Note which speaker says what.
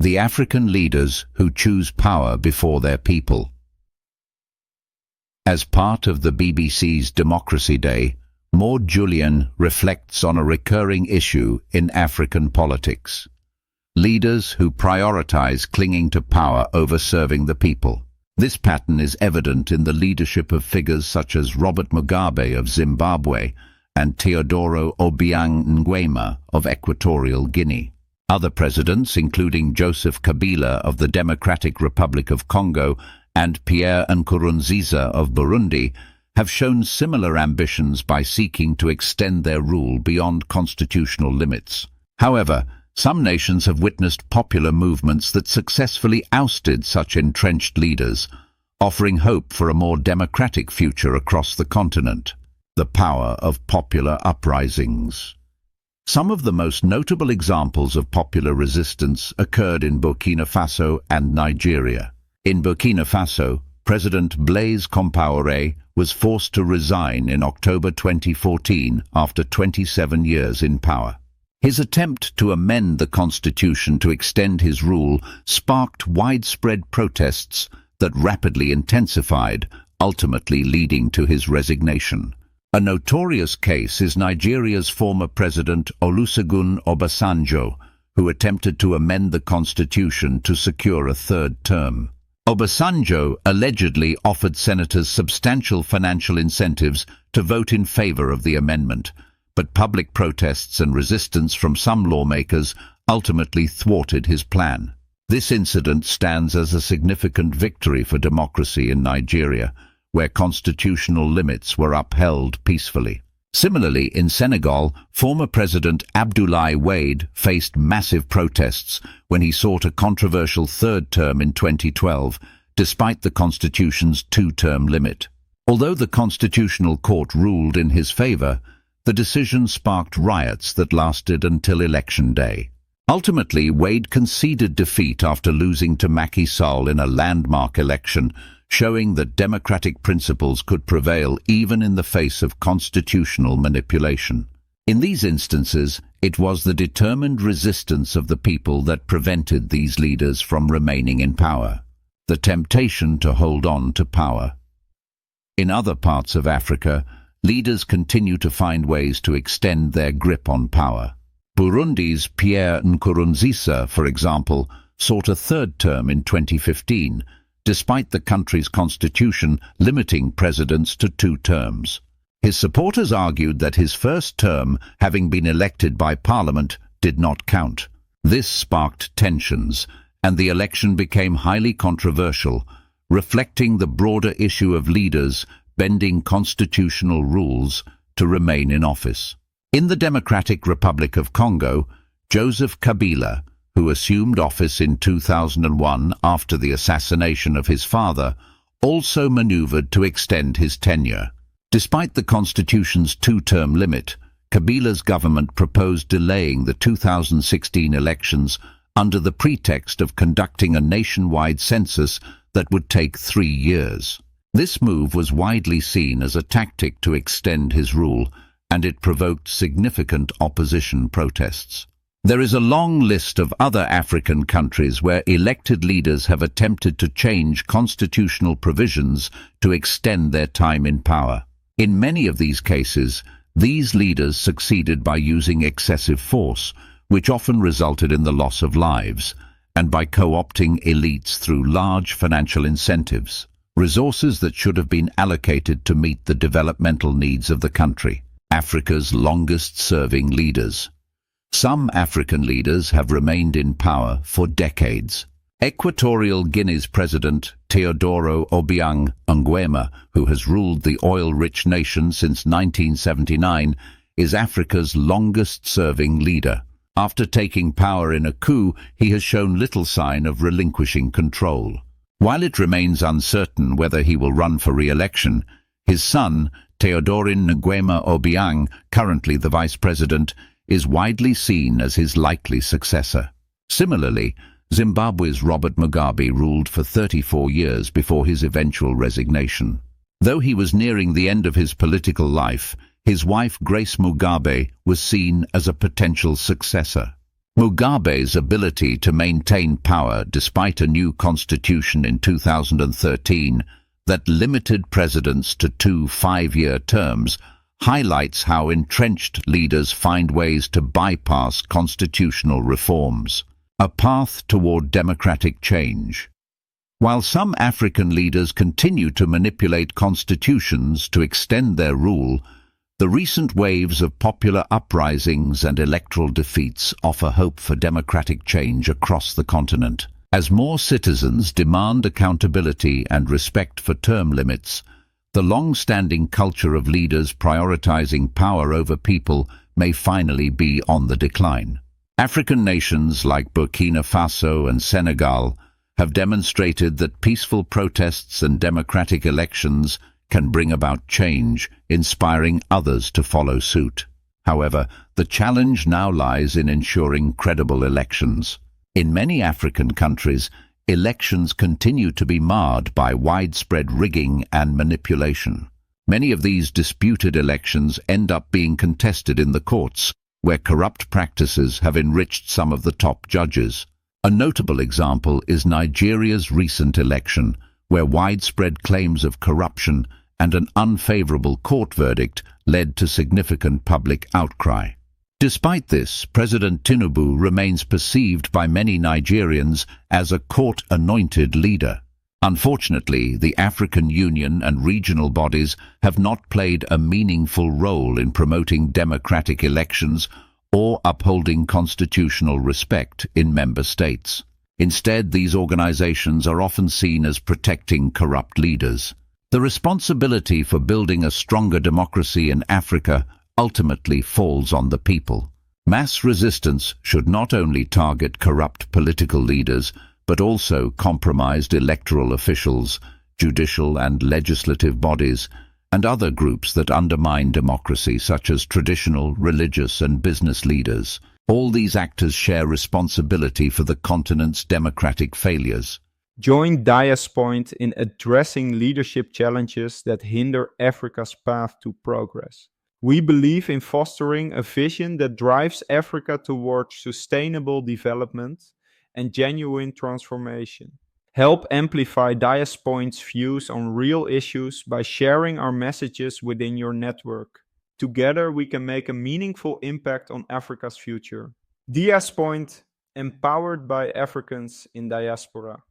Speaker 1: The African leaders who choose power before their people. As part of the BBC's Democracy Day, Maud Jullien reflects on a recurring issue in African politics: leaders who prioritize clinging to power over serving the people. This pattern is evident in the leadership of figures such as Robert Mugabe of Zimbabwe and Teodoro Obiang Nguema of Equatorial Guinea. Other presidents, including Joseph Kabila of the Democratic Republic of Congo and Pierre Nkurunziza of Burundi, have shown similar ambitions by seeking to extend their rule beyond constitutional limits. However, some nations have witnessed popular movements that successfully ousted such entrenched leaders, offering hope for a more democratic future across the continent. The power of popular uprisings. Some of the most notable examples of popular resistance occurred in Burkina Faso and Nigeria. In Burkina Faso, President Blaise Compaoré was forced to resign in October 2014 after 27 years in power. His attempt to amend the constitution to extend his rule sparked widespread protests that rapidly intensified, ultimately leading to his resignation. A notorious case is Nigeria's former president Olusegun Obasanjo, who attempted to amend the constitution to secure a third term. Obasanjo allegedly offered senators substantial financial incentives to vote in favor of the amendment, but public protests and resistance from some lawmakers ultimately thwarted his plan. This incident stands as a significant victory for democracy in Nigeria, where constitutional limits were upheld peacefully. Similarly, in Senegal, former President Abdoulaye Wade faced massive protests when he sought a controversial third term in 2012, despite the constitution's two-term limit. Although the Constitutional Court ruled in his favor, the decision sparked riots that lasted until election day. Ultimately, Wade conceded defeat after losing to Macky Sall in a landmark election, showing that democratic principles could prevail even in the face of constitutional manipulation. In these instances, it was the determined resistance of the people that prevented these leaders from remaining in power. The temptation to hold on to power. In other parts of Africa, leaders continue to find ways to extend their grip on power. Burundi's Pierre Nkurunziza, for example, sought a third term in 2015, despite the country's constitution limiting presidents to 2 terms. His supporters argued that his first term, having been elected by parliament, did not count. This sparked tensions, and the election became highly controversial, reflecting the broader issue of leaders bending constitutional rules to remain in office. In the Democratic Republic of Congo, Joseph Kabila, who assumed office in 2001 after the assassination of his father, also maneuvered to extend his tenure. Despite the constitution's 2-term limit, Kabila's government proposed delaying the 2016 elections under the pretext of conducting a nationwide census that would take 3 years. This move was widely seen as a tactic to extend his rule, and it provoked significant opposition protests. There is a long list of other African countries where elected leaders have attempted to change constitutional provisions to extend their time in power. In many of these cases, these leaders succeeded by using excessive force, which often resulted in the loss of lives, and by co-opting elites through large financial incentives, resources that should have been allocated to meet the developmental needs of the country. Africa's longest-serving leaders. Some African leaders have remained in power for decades. Equatorial Guinea's president, Teodoro Obiang Nguema, who has ruled the oil-rich nation since 1979, is Africa's longest-serving leader. After taking power in a coup, he has shown little sign of relinquishing control. While it remains uncertain whether he will run for re-election, his son, Teodoro Nguema Obiang, currently the vice president, is widely seen as his likely successor. Similarly, Zimbabwe's Robert Mugabe ruled for 34 years before his eventual resignation. Though he was nearing the end of his political life, his wife Grace Mugabe was seen as a potential successor. Mugabe's ability to maintain power despite a new constitution in 2013 that limited presidents to 2 5-year terms highlights how entrenched leaders find ways to bypass constitutional reforms, a path toward democratic change. While some African leaders continue to manipulate constitutions to extend their rule, the recent waves of popular uprisings and electoral defeats offer hope for democratic change across the continent. As more citizens demand accountability and respect for term limits, the long-standing culture of leaders prioritizing power over people may finally be on the decline. African nations like Burkina Faso and Senegal have demonstrated that peaceful protests and democratic elections can bring about change, inspiring others to follow suit. However, the challenge now lies in ensuring credible elections. In many African countries, elections continue to be marred by widespread rigging and manipulation. Many of these disputed elections end up being contested in the courts, where corrupt practices have enriched some of the top judges. A notable example is Nigeria's recent election, where widespread claims of corruption and an unfavorable court verdict led to significant public outcry. Despite this, President Tinubu remains perceived by many Nigerians as a court-anointed leader. Unfortunately, the African Union and regional bodies have not played a meaningful role in promoting democratic elections or upholding constitutional respect in member states. Instead, these organizations are often seen as protecting corrupt leaders. The responsibility for building a stronger democracy in Africa ultimately falls on the people. Mass resistance should not only target corrupt political leaders, but also compromised electoral officials, judicial and legislative bodies, and other groups that undermine democracy, such as traditional, religious and business leaders. All these actors share responsibility for the continent's democratic failures.
Speaker 2: Join Diaspoint in addressing leadership challenges that hinder Africa's path to progress. We believe in fostering a vision that drives Africa towards sustainable development and genuine transformation. Help amplify Diaspoint's views on real issues by sharing our messages within your network. Together we can make a meaningful impact on Africa's future. Diaspoint, empowered by Africans in diaspora.